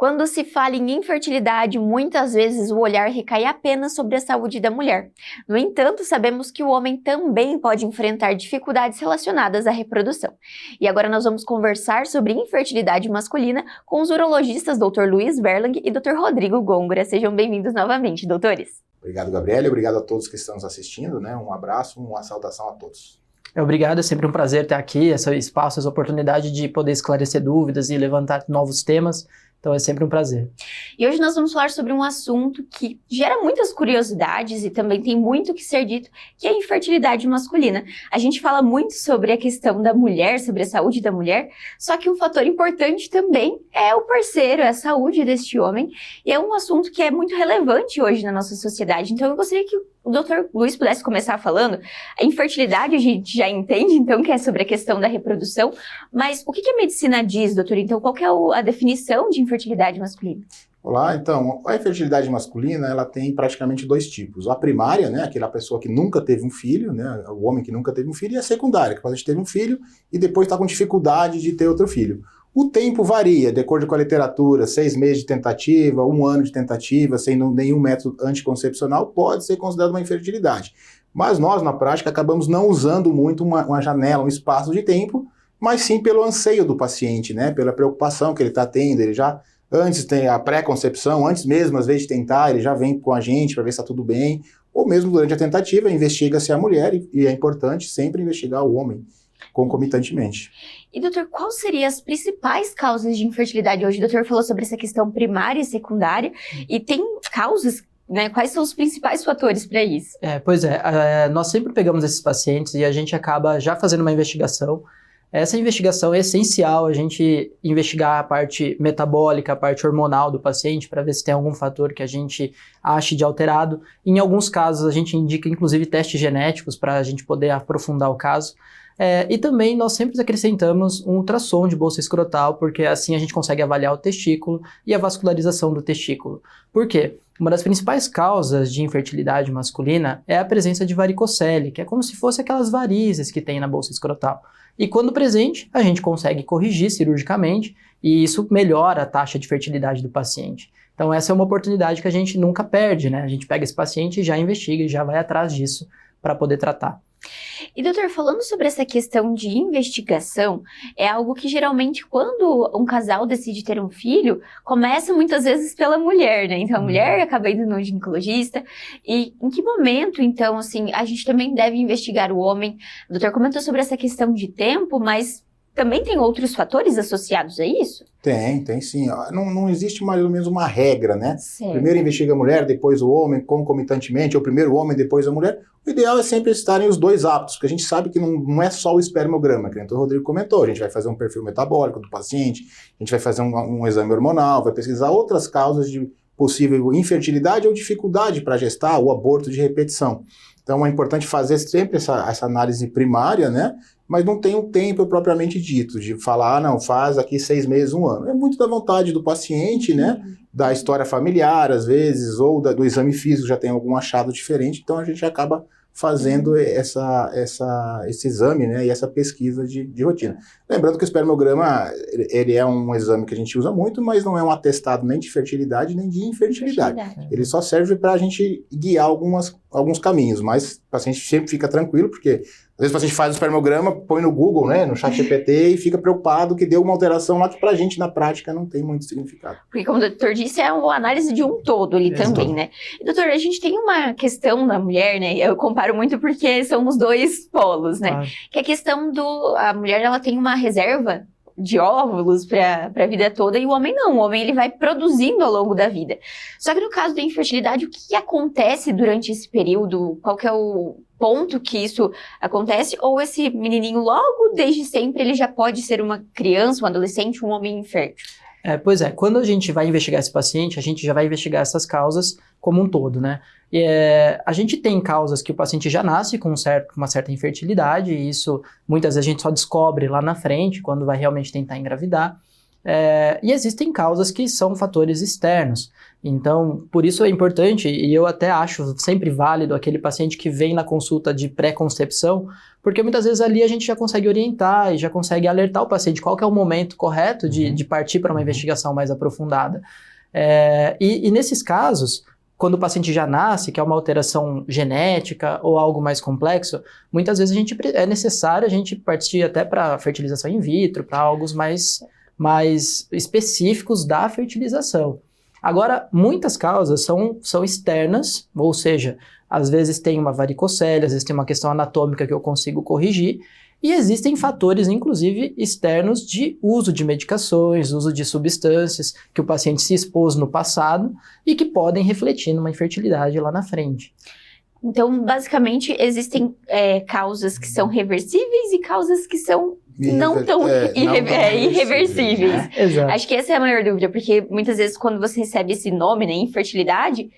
Quando se fala em infertilidade, muitas vezes o olhar recai apenas sobre a saúde da mulher. No entanto, sabemos que o homem também pode enfrentar dificuldades relacionadas à reprodução. E agora nós vamos conversar sobre infertilidade masculina com os urologistas Dr. Luiz Berlang e Dr. Rodrigo Gôngora. Sejam bem-vindos novamente, doutores. Obrigado, Gabriela, e obrigado a todos que estão nos assistindo, né? Um abraço, uma saudação a todos. Obrigado, é sempre um prazer estar aqui, esse espaço, essa oportunidade de poder esclarecer dúvidas e levantar novos temas. Então é sempre um prazer. E hoje nós vamos falar sobre um assunto que gera muitas curiosidades e também tem muito que ser dito, que é a infertilidade masculina. A gente fala muito sobre a questão da mulher, sobre a saúde da mulher, só que um fator importante também é o parceiro, é a saúde deste homem, e é um assunto que é muito relevante hoje na nossa sociedade. Então eu gostaria que o Dr. Luiz pudesse começar falando. A infertilidade a gente já entende, então, que é sobre a questão da reprodução, mas o que a medicina diz, doutor? Então, qual que é a definição de infertilidade masculina? Olá, então, a infertilidade masculina, ela tem praticamente dois tipos. A primária, né, aquela pessoa que nunca teve um filho, né, o homem que nunca teve um filho, e a secundária, que pode ter um filho e depois está com dificuldade de ter outro filho. O tempo varia, de acordo com a literatura, 6 meses de tentativa, 1 ano de tentativa, sem nenhum método anticoncepcional, pode ser considerado uma infertilidade. Mas nós, na prática, acabamos não usando muito uma janela, um espaço de tempo, mas sim pelo anseio do paciente, né? Pela preocupação que ele está tendo. Ele já, antes tem a pré-concepção, antes mesmo, às vezes, de tentar, ele já vem com a gente para ver se está tudo bem, ou mesmo durante a tentativa, investiga-se a mulher, e é importante sempre investigar o homem concomitantemente. E, doutor, quais seriam as principais causas de infertilidade hoje? O doutor falou sobre essa questão primária e secundária, e tem causas, né? Quais são os principais fatores para isso? Nós sempre pegamos esses pacientes e a gente acaba já fazendo uma investigação. Essa investigação é essencial, a gente investigar a parte metabólica, a parte hormonal do paciente, para ver se tem algum fator que a gente ache de alterado. Em alguns casos, a gente indica, inclusive, testes genéticos para a gente poder aprofundar o caso. E também nós sempre acrescentamos um ultrassom de bolsa escrotal, porque assim a gente consegue avaliar o testículo e a vascularização do testículo. Por quê? Uma das principais causas de infertilidade masculina é a presença de varicocele, que é como se fosse aquelas varizes que tem na bolsa escrotal. E quando presente, a gente consegue corrigir cirurgicamente e isso melhora a taxa de fertilidade do paciente. Então essa é uma oportunidade que a gente nunca perde, né? A gente pega esse paciente e já investiga e já vai atrás disso para poder tratar. E, doutor, falando sobre essa questão de investigação, é algo que geralmente quando um casal decide ter um filho, começa muitas vezes pela mulher, né? Então a mulher acaba indo no ginecologista. E em que momento, então, assim, a gente também deve investigar o homem? O doutor comentou sobre essa questão de tempo, mas também tem outros fatores associados a isso? Tem sim. Não existe mais ou menos uma regra, né? Certo. Primeiro investiga a mulher, depois o homem, concomitantemente, ou primeiro o homem, depois a mulher. O ideal é sempre estarem os dois aptos, porque a gente sabe que não é só o espermograma, que o Rodrigo comentou. A gente vai fazer um perfil metabólico do paciente, a gente vai fazer um exame hormonal, vai pesquisar outras causas de possível infertilidade ou dificuldade para gestar, ou aborto de repetição. Então é importante fazer sempre essa análise primária, né? Mas não tem um tempo propriamente dito, de falar, não, faz aqui 6 meses, 1 ano. É muito da vontade do paciente, né? Da história familiar, às vezes, ou do exame físico, já tem algum achado diferente, então a gente acaba fazendo esse exame, né, e essa pesquisa de rotina. Lembrando que o espermograma, ele é um exame que a gente usa muito, mas não é um atestado nem de fertilidade, nem de infertilidade. Ele só serve para a gente guiar alguns caminhos, mas o paciente sempre fica tranquilo, porque às vezes o paciente faz o espermograma, põe no Google, né, no ChatGPT, e fica preocupado que deu uma alteração lá que pra gente, na prática, não tem muito significado. Porque, como o doutor disse, é uma análise de um todo ali também, né? E, doutor, a gente tem uma questão da mulher, né? Eu comparo muito porque são os dois polos, né? Que é a questão a mulher, ela tem uma reserva de óvulos para a vida toda, e o homem não. O homem, ele vai produzindo ao longo da vida. Só que no caso da infertilidade, o que acontece durante esse período? Qual que é o ponto que isso acontece? Ou esse menininho logo, desde sempre, ele já pode ser uma criança, um adolescente, um homem infértil? Quando a gente vai investigar esse paciente, a gente já vai investigar essas causas como um todo, né? A gente tem causas que o paciente já nasce com uma certa infertilidade, e isso muitas vezes a gente só descobre lá na frente, quando vai realmente tentar engravidar. E existem causas que são fatores externos. Então, por isso é importante, e eu até acho sempre válido aquele paciente que vem na consulta de pré-concepção, porque muitas vezes ali a gente já consegue orientar e já consegue alertar o paciente qual que é o momento correto de partir para uma investigação mais aprofundada. E nesses casos, quando o paciente já nasce, que é uma alteração genética ou algo mais complexo, muitas vezes é necessário a gente partir até para fertilização in vitro, para algo mais específicos da fertilização. Agora, muitas causas são externas, ou seja, às vezes tem uma varicocele, às vezes tem uma questão anatômica que eu consigo corrigir, e existem fatores, inclusive, externos de uso de medicações, uso de substâncias que o paciente se expôs no passado e que podem refletir numa infertilidade lá na frente. Então, basicamente, existem causas que são reversíveis e causas que são não tão irreversíveis. Né? Exato. Acho que essa é a maior dúvida, porque muitas vezes quando você recebe esse nome, né, infertilidade,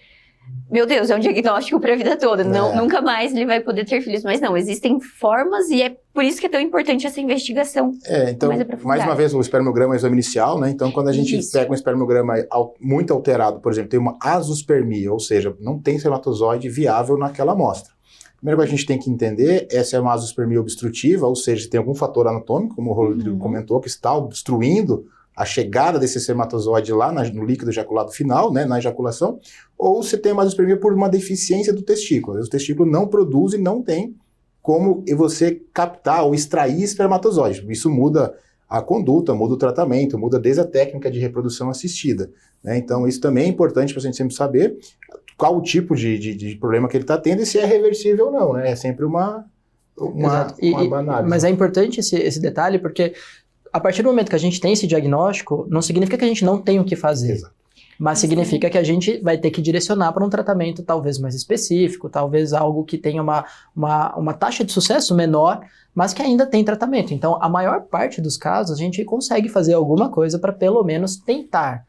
meu Deus, é um diagnóstico para a vida toda, nunca mais ele vai poder ter filhos. Mas não, existem formas e é por isso que é tão importante essa investigação. Então, mais uma vez, o espermograma é o exame inicial, né? Então, quando a gente pega um espermograma muito alterado, por exemplo, tem uma azospermia, ou seja, não tem espermatozoide viável naquela amostra. Primeiro que a gente tem que entender, essa é uma azospermia obstrutiva, ou seja, tem algum fator anatômico, como o Rodrigo comentou, que está obstruindo a chegada desse espermatozoide lá no líquido ejaculado final, né, na ejaculação, ou você tem uma azospermia por uma deficiência do testículo. O testículo não produz e não tem como você captar ou extrair espermatozoide. Isso muda a conduta, muda o tratamento, muda desde a técnica de reprodução assistida, né? Então, isso também é importante para a gente sempre saber qual o tipo de problema que ele está tendo e se é reversível ou não, né? É sempre uma análise. Mas é importante esse detalhe, porque a partir do momento que a gente tem esse diagnóstico, não significa que a gente não tem o que fazer. Exato. Mas significa que a gente vai ter que direcionar para um tratamento talvez mais específico, talvez algo que tenha uma taxa de sucesso menor, mas que ainda tem tratamento. Então, a maior parte dos casos, a gente consegue fazer alguma coisa para pelo menos tentar.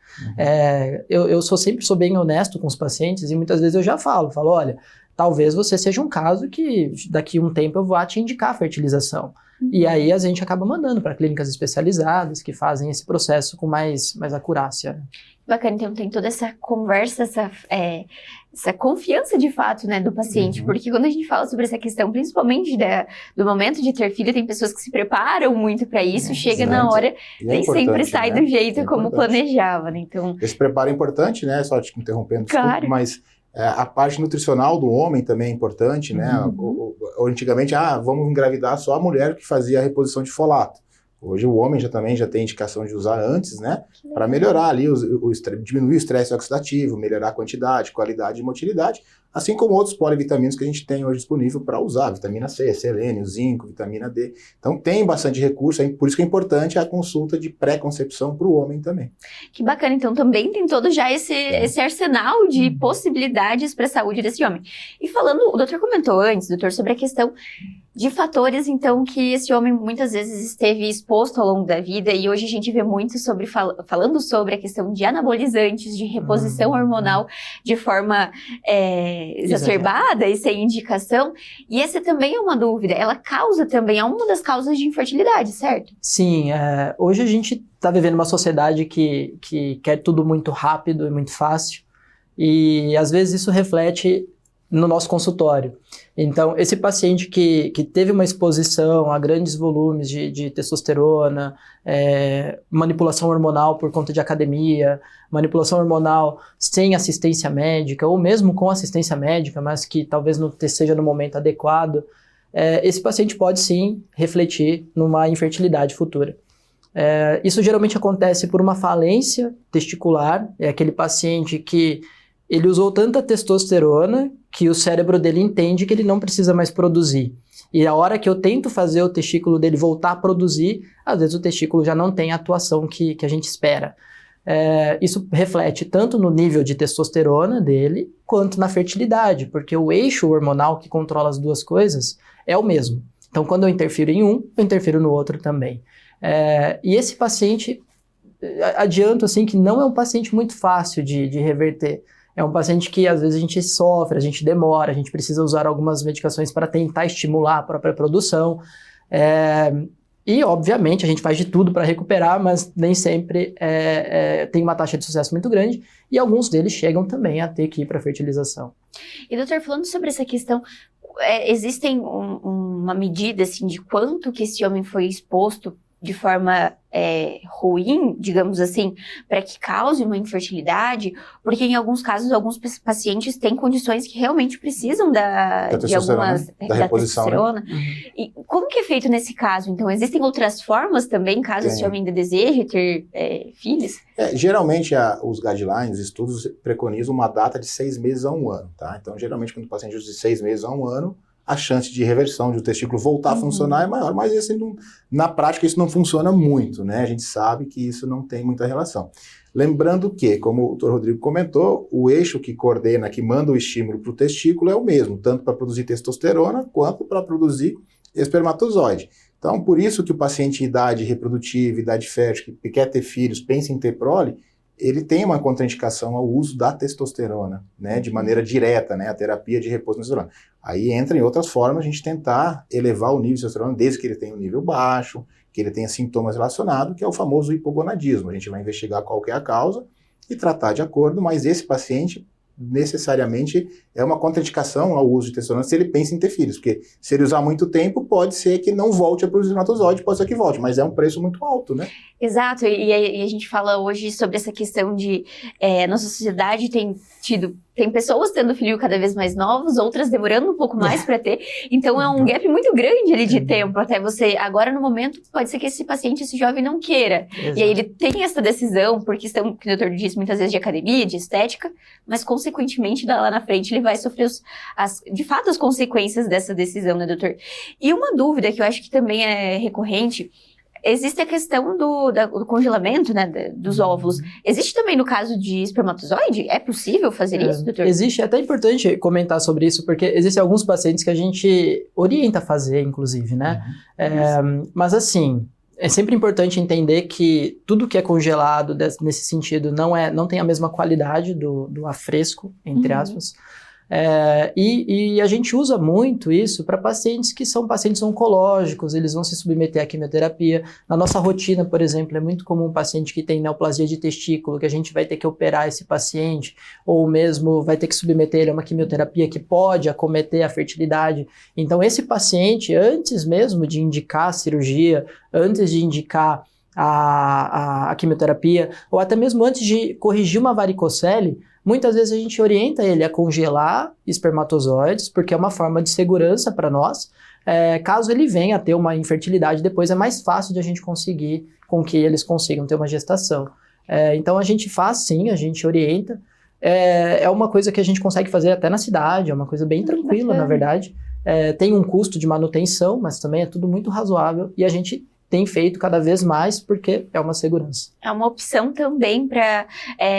Eu sempre sou bem honesto com os pacientes e muitas vezes eu já falo, olha, talvez você seja um caso que daqui a um tempo eu vou te indicar a fertilização. E aí a gente acaba mandando para clínicas especializadas que fazem esse processo com mais acurácia. Bacana, então tem toda essa conversa, essa confiança de fato, né, do paciente, porque quando a gente fala sobre essa questão, principalmente do momento de ter filho, tem pessoas que se preparam muito para isso, chega na hora, nem sempre sai do jeito como planejava, né, então... Esse preparo é importante, né, só te interrompendo, claro. Desculpa, mas a parte nutricional do homem também é importante, né, antigamente, vamos engravidar só a mulher que fazia a reposição de folato. Hoje o homem já tem indicação de usar antes, né? Para melhorar ali, diminuir o estresse oxidativo, melhorar a quantidade, qualidade e motilidade, assim como outros polivitaminos que a gente tem hoje disponível para usar, vitamina C, selênio, zinco, vitamina D. Então tem bastante recurso, por isso que é importante a consulta de pré-concepção para o homem também. Que bacana, então também tem todo já esse arsenal de possibilidades para a saúde desse homem. E falando, o doutor comentou antes, doutor, sobre a questão de fatores, então, que esse homem muitas vezes esteve exposto ao longo da vida, e hoje a gente vê muito falando sobre a questão de anabolizantes, de reposição hormonal de forma exacerbada e sem indicação, e essa também é uma dúvida, ela causa também, é uma das causas de infertilidade, certo? Sim, hoje a gente está vivendo uma sociedade que quer tudo muito rápido e muito fácil, e às vezes isso reflete no nosso consultório. Então, esse paciente que teve uma exposição a grandes volumes de testosterona, manipulação hormonal por conta de academia, manipulação hormonal sem assistência médica, ou mesmo com assistência médica, mas que talvez não seja no momento adequado, esse paciente pode sim refletir numa infertilidade futura. Isso geralmente acontece por uma falência testicular, é aquele paciente que ele usou tanta testosterona que o cérebro dele entende que ele não precisa mais produzir. E a hora que eu tento fazer o testículo dele voltar a produzir, às vezes o testículo já não tem a atuação que a gente espera. Isso reflete tanto no nível de testosterona dele, quanto na fertilidade, porque o eixo hormonal que controla as duas coisas é o mesmo. Então, quando eu interfiro em um, eu interfiro no outro também. E esse paciente, adianto assim, que não é um paciente muito fácil de reverter. É um paciente que às vezes a gente sofre, a gente demora, a gente precisa usar algumas medicações para tentar estimular a própria produção. E, obviamente, a gente faz de tudo para recuperar, mas nem sempre tem uma taxa de sucesso muito grande, e alguns deles chegam também a ter que ir para fertilização. E, doutor, falando sobre essa questão, existem uma medida, assim, de quanto que esse homem foi exposto de forma ruim, digamos assim, para que cause uma infertilidade? Porque em alguns casos, alguns pacientes têm condições que realmente precisam de algumas da reposição, testosterona. Né? Uhum. E como que é feito nesse caso? Então, existem outras formas também, caso esse homem ainda deseje ter filhos? Geralmente, os guidelines, os estudos preconizam uma data de 6 meses a 1 ano, tá? Então, geralmente, quando o paciente usa de 6 meses a 1 ano, a chance de reversão de o testículo voltar a funcionar é maior, mas na prática isso não funciona muito, né? A gente sabe que isso não tem muita relação. Lembrando que, como o Dr. Rodrigo comentou, o eixo que coordena, que manda o estímulo para o testículo é o mesmo, tanto para produzir testosterona quanto para produzir espermatozoide. Então, por isso que o paciente em idade reprodutiva, idade fértil, que quer ter filhos, pensa em ter prole, ele tem uma contraindicação ao uso da testosterona, né, de maneira direta, né, a terapia de repouso da testosterona. Aí entra em outras formas a gente tentar elevar o nível de testosterona, desde que ele tenha um nível baixo, que ele tenha sintomas relacionados, que é o famoso hipogonadismo. A gente vai investigar qual que é a causa e tratar de acordo, mas esse paciente necessariamente é uma contraindicação ao uso de testosterona se ele pensa em ter filhos, porque se ele usar muito tempo, pode ser que não volte a produzir espermatozoide, pode ser que volte, mas é um preço muito alto, né? Exato, e a gente fala hoje sobre essa questão de nossa sociedade tem pessoas tendo filho cada vez mais novos, outras demorando um pouco mais para ter, então é um gap muito grande ali de tempo, até você, agora no momento, pode ser que esse paciente, esse jovem não queira, Exato. E aí ele tem essa decisão, por questão, que o doutor disse muitas vezes, de academia, de estética, mas consequentemente lá na frente ele vai sofrer de fato as consequências dessa decisão, né, doutor? E uma dúvida que eu acho que também é recorrente, existe a questão do congelamento, né, dos óvulos. Existe também no caso de espermatozoide? É possível fazer isso, doutor? Existe, é até importante comentar sobre isso, porque existem alguns pacientes que a gente orienta a fazer, inclusive, né? Mas assim, é sempre importante entender que tudo que é congelado nesse sentido não tem a mesma qualidade do afresco, entre aspas. E a gente usa muito isso para pacientes que são pacientes oncológicos, eles vão se submeter à quimioterapia. Na nossa rotina, por exemplo, é muito comum um paciente que tem neoplasia de testículo, que a gente vai ter que operar esse paciente, ou mesmo vai ter que submeter ele a uma quimioterapia que pode acometer a fertilidade. Então, esse paciente, antes mesmo de indicar a cirurgia, antes de indicar a quimioterapia, ou até mesmo antes de corrigir uma varicocele, muitas vezes a gente orienta ele a congelar espermatozoides, porque é uma forma de segurança para nós. Caso ele venha a ter uma infertilidade, depois é mais fácil de a gente conseguir com que eles consigam ter uma gestação. Então a gente faz sim, a gente orienta. É uma coisa que a gente consegue fazer até na cidade, é uma coisa bem tranquila, na verdade. Tem um custo de manutenção, mas também é tudo muito razoável e a gente tem feito cada vez mais porque é uma segurança. É uma opção também para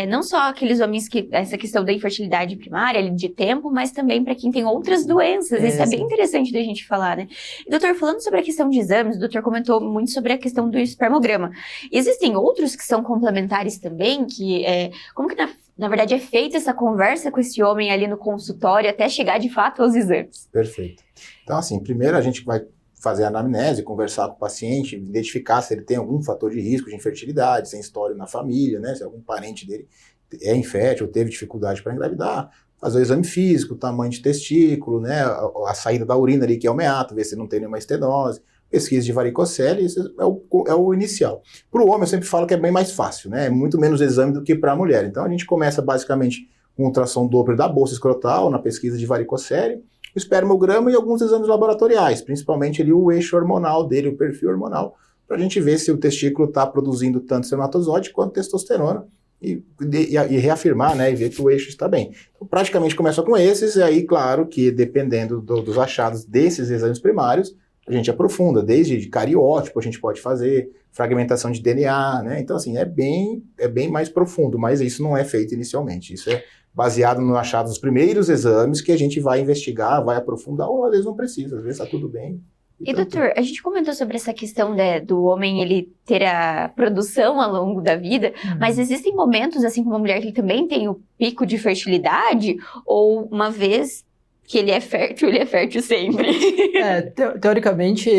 não só aqueles homens que essa questão da infertilidade primária, de tempo, mas também para quem tem outras doenças. Isso é bem interessante da gente falar, né? E, doutor, falando sobre a questão de exames, o doutor comentou muito sobre a questão do espermograma. Existem outros que são complementares também, que como que na verdade é feita essa conversa com esse homem ali no consultório até chegar de fato aos exames? Perfeito. Então, assim, primeiro a gente vai fazer a anamnese, conversar com o paciente, identificar se ele tem algum fator de risco de infertilidade, se tem história na família, né, se algum parente dele é infértil, teve dificuldade para engravidar, fazer o exame físico, o tamanho de testículo, né, a saída da urina ali, que é o meato, ver se não tem nenhuma estenose, pesquisa de varicocele, isso é o inicial. Para o homem, eu sempre falo que é bem mais fácil, né, é muito menos exame do que para a mulher. Então, a gente começa basicamente com ultrassom Doppler da bolsa escrotal, na pesquisa de varicocele, o espermograma e alguns exames laboratoriais, principalmente ali o eixo hormonal dele, o perfil hormonal, para a gente ver se o testículo está produzindo tanto espermatozoide quanto testosterona e reafirmar, né, e ver que o eixo está bem. Então, praticamente começa com esses, e aí, claro, que dependendo dos achados desses exames primários, a gente aprofunda, desde cariótipo a gente pode fazer, fragmentação de DNA, né, então assim, é bem mais profundo, mas isso não é feito inicialmente, isso é baseado no achado dos primeiros exames que a gente vai investigar, vai aprofundar, ou às vezes não precisa, às vezes está tudo bem. E doutor, a gente comentou sobre essa questão do homem ele ter a produção ao longo da vida, mas existem momentos, assim como a mulher, que também tem o pico de fertilidade, ou uma vez Que ele é fértil sempre. Teoricamente,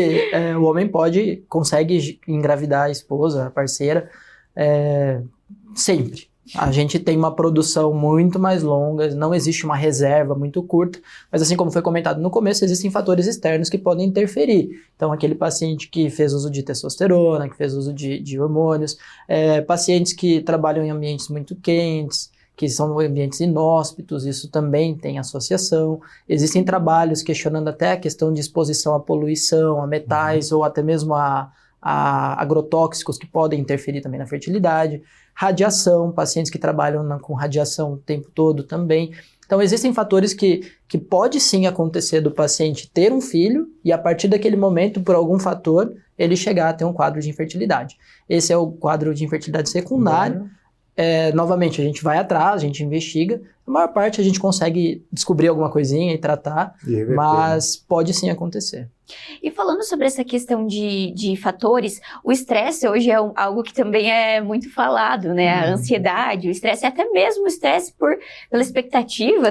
o homem consegue engravidar a esposa, a parceira, sempre. A gente tem uma produção muito mais longa, não existe uma reserva muito curta, mas assim como foi comentado no começo, existem fatores externos que podem interferir. Então, aquele paciente que fez uso de testosterona, que fez uso de hormônios, pacientes que trabalham em ambientes muito quentes, que são ambientes inóspitos, isso também tem associação. Existem trabalhos questionando até a questão de exposição à poluição, a metais ou até mesmo a agrotóxicos que podem interferir também na fertilidade. Radiação, pacientes que trabalham com radiação o tempo todo também. Então, existem fatores que pode sim acontecer do paciente ter um filho e a partir daquele momento, por algum fator, ele chegar a ter um quadro de infertilidade. Esse é o quadro de infertilidade secundário. Novamente, a gente vai atrás, a gente investiga. A maior parte a gente consegue descobrir alguma coisinha e tratar, mas pode sim acontecer. E falando sobre essa questão de fatores, o estresse hoje é algo que também é muito falado, né? A ansiedade, o estresse, até mesmo o estresse pela expectativa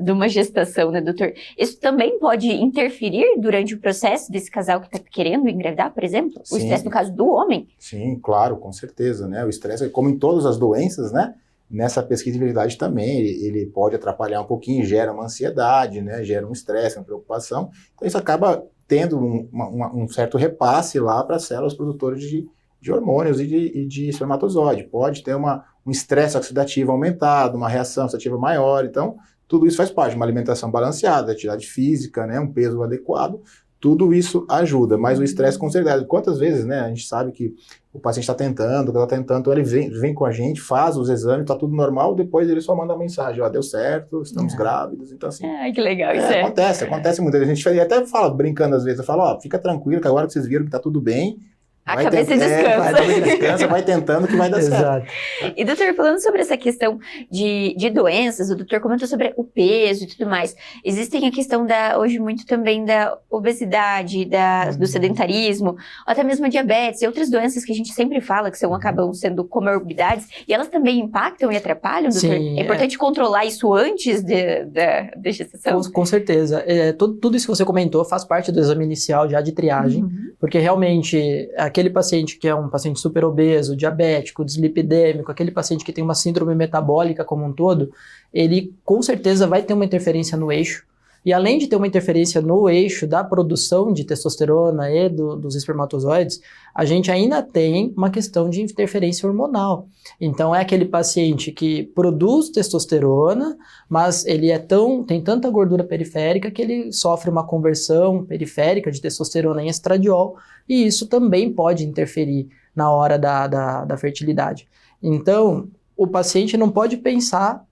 de uma gestação, né, doutor? Isso também pode interferir durante o processo desse casal que está querendo engravidar, por exemplo? O estresse no caso do homem? Sim, claro, com certeza, né? O estresse, como em todas as doenças, né? Nessa pesquisa de fertilidade também, ele pode atrapalhar um pouquinho, gera uma ansiedade, né? Gera um estresse, uma preocupação. Então isso acaba tendo um certo repasse lá para as células produtoras de hormônios e de espermatozoide. Pode ter um estresse oxidativo aumentado, uma reação oxidativa maior. Então, tudo isso faz parte de uma alimentação balanceada, atividade física, né, um peso adequado. Tudo isso ajuda, mas o estresse com certeza. Quantas vezes, né, a gente sabe que o paciente está tentando, então ele vem com a gente, faz os exames, está tudo normal, depois ele só manda a mensagem, deu certo, estamos grávidos, então assim... que legal, isso Acontece muito. A gente até fala, brincando às vezes, eu falo, fica tranquilo, que agora que vocês viram que está tudo bem, a cabeça descansa. Vai tentando que vai dar certo. E, doutor, falando sobre essa questão de doenças, o doutor comentou sobre o peso e tudo mais. Existem a questão hoje muito também da obesidade, do sedentarismo, ou até mesmo a diabetes e outras doenças que a gente sempre fala que acabam sendo comorbidades, e elas também impactam e atrapalham, doutor? Sim, é importante controlar isso antes da gestação? Com certeza. Tudo isso que você comentou faz parte do exame inicial já de triagem, porque realmente aquele paciente que é um paciente super obeso, diabético, dislipidêmico, aquele paciente que tem uma síndrome metabólica como um todo, ele com certeza vai ter uma interferência no eixo. E além de ter uma interferência no eixo da produção de testosterona e dos espermatozoides, a gente ainda tem uma questão de interferência hormonal. Então é aquele paciente que produz testosterona, mas ele tem tanta gordura periférica que ele sofre uma conversão periférica de testosterona em estradiol, e isso também pode interferir na hora da fertilidade. Então, o paciente não pode pensar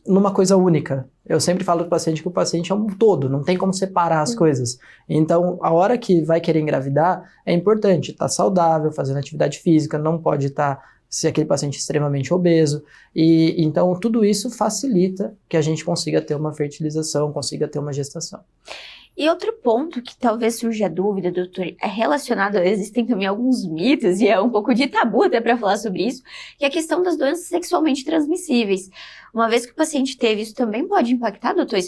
numa coisa única. Eu sempre falo para o paciente que o paciente é um todo, não tem como separar as coisas. Então, a hora que vai querer engravidar, é importante estar saudável, fazendo atividade física, não pode ser aquele paciente extremamente obeso. E então, tudo isso facilita que a gente consiga ter uma fertilização, consiga ter uma gestação. E outro ponto que talvez surja dúvida, doutor, é relacionado, existem também alguns mitos, e é um pouco de tabu até para falar sobre isso, que é a questão das doenças sexualmente transmissíveis. Uma vez que o paciente teve, isso também pode impactar, doutor,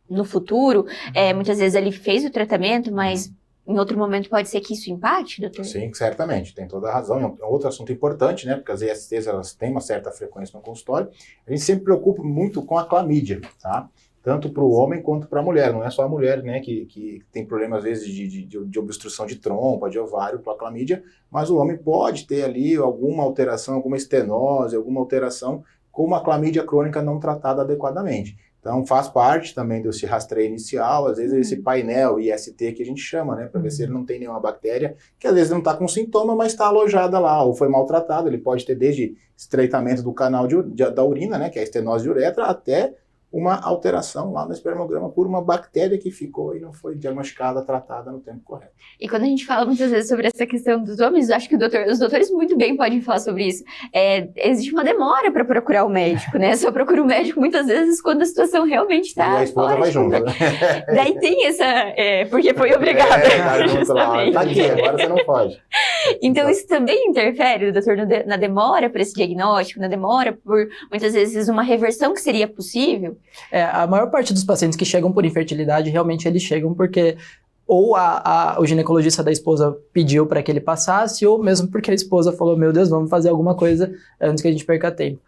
no futuro? Muitas vezes ele fez o tratamento, mas em outro momento pode ser que isso impacte, doutor? Sim, certamente, tem toda a razão. É outro assunto importante, né, porque as ISTs, elas têm uma certa frequência no consultório. A gente sempre preocupa muito com a clamídia, tá? Tanto para o homem quanto para a mulher. Não é só a mulher, né, que tem problema às vezes de obstrução de trompa, de ovário, com a clamídia, mas o homem pode ter ali alguma alteração, alguma estenose, alguma alteração com uma clamídia crônica não tratada adequadamente. Então faz parte também desse rastreio inicial, às vezes esse painel IST que a gente chama, né, para ver se ele não tem nenhuma bactéria, que às vezes não está com sintoma, mas está alojada lá, ou foi maltratado. Ele pode ter desde estreitamento do canal da urina, né, que é a estenose de uretra, até uma alteração lá no espermograma por uma bactéria que ficou e não foi diagnosticada, tratada no tempo correto. E quando a gente fala muitas vezes sobre essa questão dos homens, eu acho que os doutores muito bem podem falar sobre isso. Existe uma demora para procurar o médico, né? Só procura o médico muitas vezes quando a situação realmente está. E a esposa vai junto, né? Daí tem essa. Porque foi obrigada. Tá aqui, agora você não pode. Então isso também interfere, doutor, na demora para esse diagnóstico, na demora por muitas vezes uma reversão que seria possível? A maior parte dos pacientes que chegam por infertilidade, realmente eles chegam porque ou o ginecologista da esposa pediu para que ele passasse, ou mesmo porque a esposa falou, meu Deus, vamos fazer alguma coisa antes que a gente perca tempo.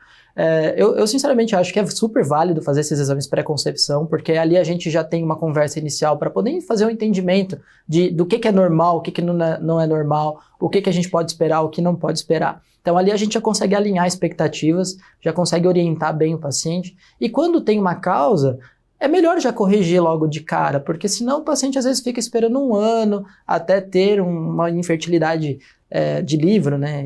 Eu sinceramente acho que é super válido fazer esses exames pré-concepção, porque ali a gente já tem uma conversa inicial para poder fazer um entendimento do que é normal, o que não é normal, o que a gente pode esperar, o que não pode esperar. Então ali a gente já consegue alinhar expectativas, já consegue orientar bem o paciente, e quando tem uma causa, é melhor já corrigir logo de cara, porque senão o paciente às vezes fica esperando 1 ano até ter uma infertilidade de livro, né,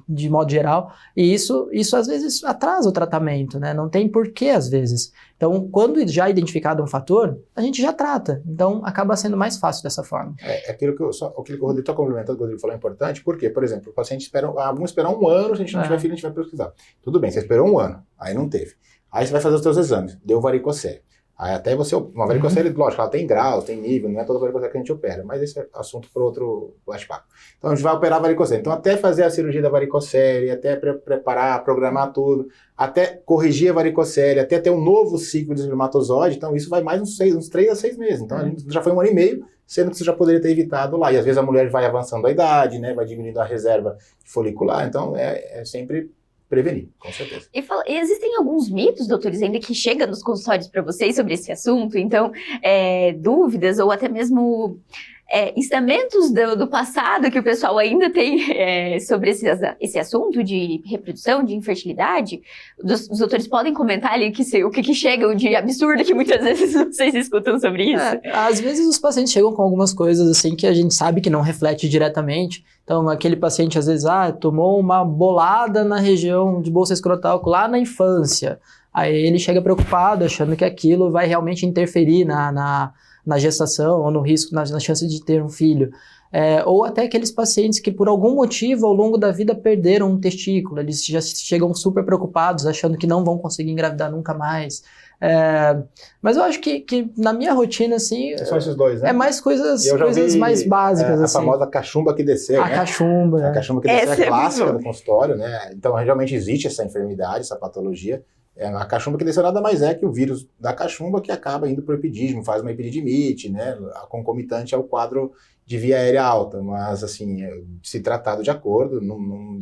de modo geral, e isso às vezes atrasa o tratamento, né, não tem porquê às vezes. Então, quando já identificado um fator, a gente já trata, então acaba sendo mais fácil dessa forma. Aquilo que o Rodrigo está complementando, o que o Rodrigo falou é importante, porque, por exemplo, o paciente vamos esperar 1 ano, se a gente não tiver filho, a gente vai pesquisar. Tudo bem, você esperou 1 ano, aí não teve. Aí você vai fazer os seus exames, deu varicocele. Aí até uma varicocele, lógico, ela tem graus, tem nível, não é toda varicocele que a gente opera, mas esse é assunto para outro bate-papo. Então a gente vai operar a varicocele. Então até fazer a cirurgia da varicocele, até preparar, programar tudo, até corrigir a varicocele, até ter um novo ciclo de espermatozoide, então isso vai mais uns 3 a 6 meses. Então a gente já foi 1 ano e meio, sendo que você já poderia ter evitado lá. E às vezes a mulher vai avançando a idade, né, vai diminuindo a reserva folicular, então é sempre prevenir, com certeza. E existem alguns mitos, doutores, ainda que chegam nos consultórios para vocês sobre esse assunto, então, dúvidas ou até mesmo ensinamentos do passado que o pessoal ainda tem sobre esse assunto de reprodução, de infertilidade. Os doutores podem comentar ali o que chega de absurdo que muitas vezes vocês escutam sobre isso? Às vezes os pacientes chegam com algumas coisas assim que a gente sabe que não reflete diretamente. Então, aquele paciente às vezes tomou uma bolada na região de bolsa escrotal lá na infância. Aí ele chega preocupado, achando que aquilo vai realmente interferir na gestação ou no risco, na chance de ter um filho. Ou até aqueles pacientes que por algum motivo ao longo da vida perderam um testículo, eles já chegam super preocupados, achando que não vão conseguir engravidar nunca mais. Mas eu acho que na minha rotina, assim... São esses dois, né? É mais coisas mais básicas, assim. A famosa cachumba que desceu, né? Cachumba. A cachumba que desceu é clássica no consultório, né? Então, realmente existe essa enfermidade, essa patologia. A cachumba que desceu nada mais é que o vírus da cachumba que acaba indo para o epidídimo, faz uma epididimite, né? A concomitante ao quadro de via aérea alta. Mas, assim, se tratado de acordo,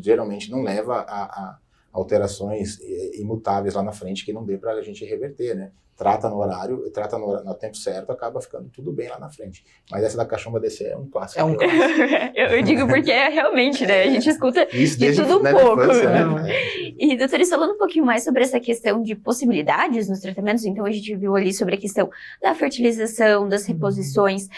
geralmente não leva a alterações imutáveis lá na frente que não dê para a gente reverter, né? Trata no horário, trata no tempo certo, acaba ficando tudo bem lá na frente. Mas essa da cachumba descer é um clássico. É um clássico. Eu digo porque realmente, né? A gente escuta isso de tudo um pouco. Infância, né? E, doutores, falando um pouquinho mais sobre essa questão de possibilidades nos tratamentos, então a gente viu ali sobre a questão da fertilização, das reposições.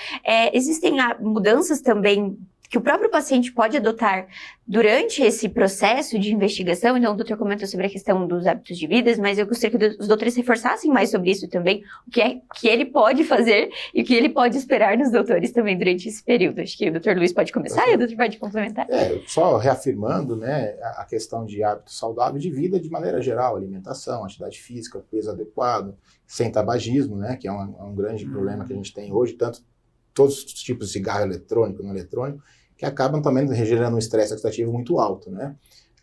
Existem mudanças também que o próprio paciente pode adotar durante esse processo de investigação. Então, o doutor comentou sobre a questão dos hábitos de vida, mas eu gostaria que os doutores reforçassem mais sobre isso também, o que é que ele pode fazer e o que ele pode esperar dos doutores também durante esse período. Acho que o doutor Luiz pode começar e o doutor pode complementar. Só reafirmando, né, a questão de hábito saudável de vida de maneira geral, alimentação, atividade física, peso adequado, sem tabagismo, né, que é um grande problema que a gente tem hoje, tanto todos os tipos de cigarro eletrônico, não eletrônico, que acabam também gerando um estresse oxidativo muito alto, né?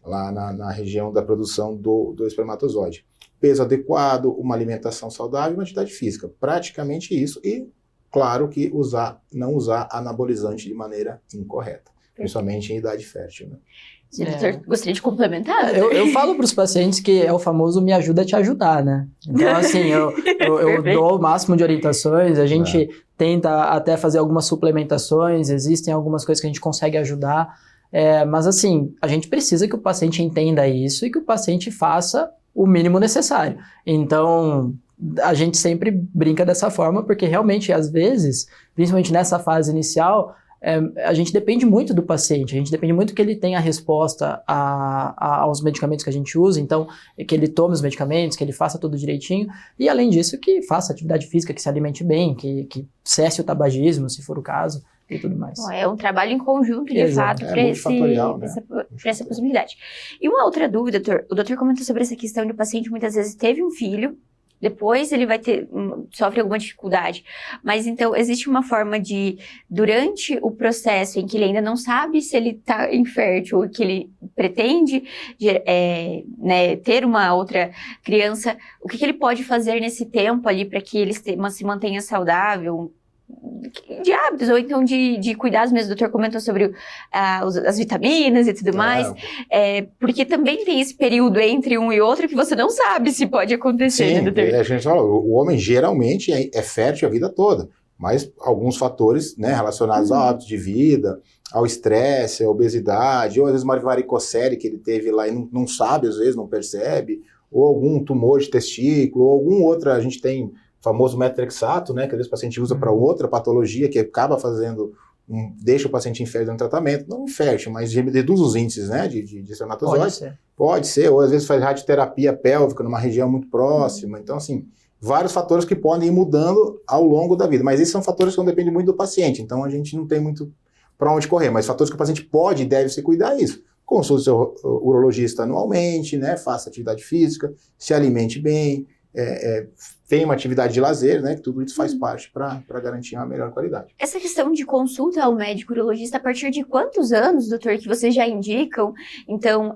Lá na região da produção do espermatozoide. Peso adequado, uma alimentação saudável e uma atividade física. Praticamente isso. E, claro, que não usar anabolizante de maneira incorreta, principalmente em idade fértil, né? O doutor gostaria de complementar? Eu falo para os pacientes que é o famoso me ajuda a te ajudar, né? Então, assim, eu dou o máximo de orientações, a gente tenta até fazer algumas suplementações, existem algumas coisas que a gente consegue ajudar, mas assim, a gente precisa que o paciente entenda isso e que o paciente faça o mínimo necessário. Então, a gente sempre brinca dessa forma, porque realmente, às vezes, principalmente nessa fase inicial, a gente depende muito do paciente, a gente depende muito que ele tenha a resposta aos medicamentos que a gente usa, então que ele tome os medicamentos, que ele faça tudo direitinho, e além disso que faça atividade física, que se alimente bem, que cesse o tabagismo, se for o caso, e tudo mais. É um trabalho em conjunto, de fato, para essa possibilidade. E uma outra dúvida, doutor, o doutor comentou sobre essa questão de o paciente muitas vezes teve um filho, depois ele vai sofre alguma dificuldade. Mas então, existe uma forma de, durante o processo em que ele ainda não sabe se ele está infértil ou que ele pretende né, ter uma outra criança, o que ele pode fazer nesse tempo ali para que ele se mantenha saudável, de hábitos, ou então de cuidados mesmo. O doutor comentou sobre as vitaminas e tudo mais, porque também tem esse período entre um e outro que você não sabe se pode acontecer, sim, né, doutor? A gente fala, o homem geralmente é fértil a vida toda, mas alguns fatores, né, relacionados ao hábito de vida, ao estresse, à obesidade, ou às vezes uma varicocele que ele teve lá e não sabe, às vezes não percebe, ou algum tumor de testículo, ou algum outro, a gente tem famoso metrexato, né, que às vezes o paciente usa para outra patologia que acaba deixa o paciente infértil no tratamento, não infértil, mas reduz os índices, né, de espermatozoides. Pode ser, ou às vezes faz radioterapia pélvica numa região muito próxima, então assim, vários fatores que podem ir mudando ao longo da vida, mas esses são fatores que não dependem muito do paciente, então a gente não tem muito para onde correr, mas fatores que o paciente pode e deve se cuidar é isso. Consulte seu urologista anualmente, né, faça atividade física, se alimente bem, tem uma atividade de lazer, né? Que tudo isso faz parte para garantir uma melhor qualidade. Essa questão de consulta ao médico urologista, a partir de quantos anos, doutor, que vocês já indicam? Então,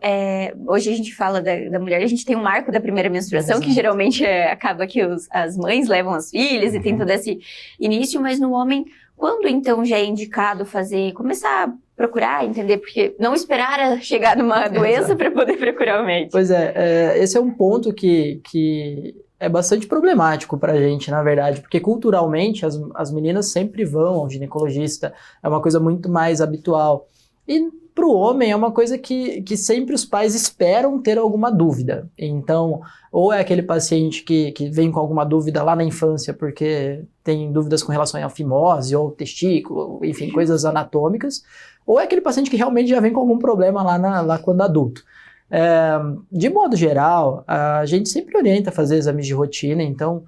hoje a gente fala da mulher, a gente tem um marco da primeira menstruação, que geralmente acaba que as mães levam as filhas e tem todo esse início, mas no homem, quando então já é indicado começar a procurar, entender, porque não esperar a chegar numa doença para poder procurar o médico. Pois esse é um ponto que é bastante problemático pra gente, na verdade, porque culturalmente as meninas sempre vão ao ginecologista, é uma coisa muito mais habitual. E pro homem é uma coisa que sempre os pais esperam ter alguma dúvida. Então, ou é aquele paciente que vem com alguma dúvida lá na infância, porque tem dúvidas com relação à fimose ou testículo, enfim, coisas anatômicas, ou é aquele paciente que realmente já vem com algum problema lá quando adulto. De modo geral, a gente sempre orienta a fazer exames de rotina, então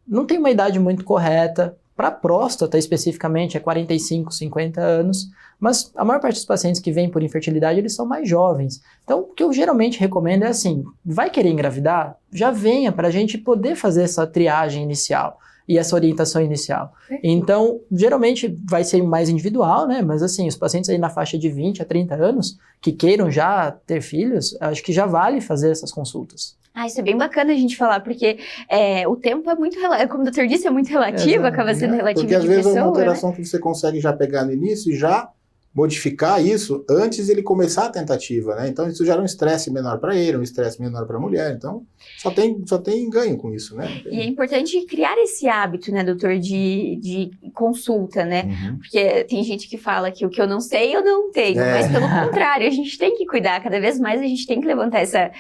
não tem uma idade muito correta. Para próstata, especificamente, é 45, 50 anos, mas a maior parte dos pacientes que vêm por infertilidade, eles são mais jovens. Então, o que eu geralmente recomendo é assim, vai querer engravidar? Já venha para a gente poder fazer essa triagem inicial e essa orientação inicial. Então, geralmente vai ser mais individual, né? Mas assim, os pacientes aí na faixa de 20 a 30 anos, que queiram já ter filhos, acho que já vale fazer essas consultas. Isso é bem bacana a gente falar, porque o tempo é muito relativo, como o doutor disse, é muito relativo, acaba sendo relativo de pessoa, porque às vezes é uma alteração, né, que você consegue já pegar no início e já modificar isso antes de ele começar a tentativa, né? Então isso gera um estresse menor para ele, um estresse menor para a mulher, então só tem ganho com isso, né? E é importante criar esse hábito, né, doutor, de consulta, né? Porque tem gente que fala que o que eu não sei, eu não tenho, mas pelo contrário, a gente tem que cuidar, cada vez mais a gente tem que levantar essa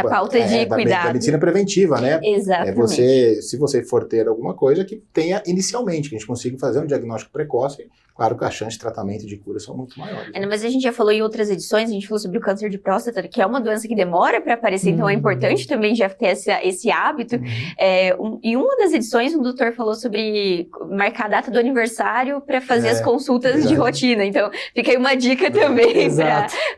pauta de cuidado. Da medicina preventiva, né? Exatamente. Se você for ter alguma coisa, que tenha inicialmente, que a gente consiga fazer um diagnóstico precoce. Claro que as chances de tratamento e de cura são muito maiores. Né? Mas a gente já falou em outras edições, a gente falou sobre o câncer de próstata, que é uma doença que demora para aparecer, então é importante também já ter esse hábito. Em uma das edições, um doutor falou sobre marcar a data do aniversário para fazer as consultas de rotina. Então, fica aí uma dica também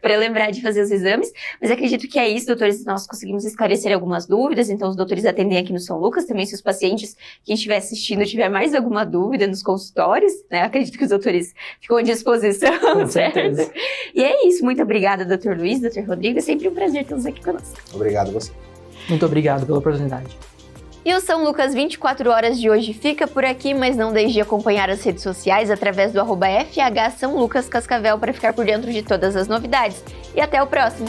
para lembrar de fazer os exames. Mas acredito que é isso, doutores, nós conseguimos esclarecer algumas dúvidas, então os doutores atendem aqui no São Lucas, também se os pacientes, quem estiver assistindo, tiver mais alguma dúvida nos consultórios, né? Acredito que os doutores ficam à disposição, certo? E é isso, muito obrigada, doutor Luiz, doutor Rodrigo, é sempre um prazer tê-los aqui conosco. Obrigado a você. Muito obrigado pela oportunidade. E o São Lucas 24 horas de hoje fica por aqui, mas não deixe de acompanhar as redes sociais através do @FH São Lucas Cascavel para ficar por dentro de todas as novidades. E até o próximo!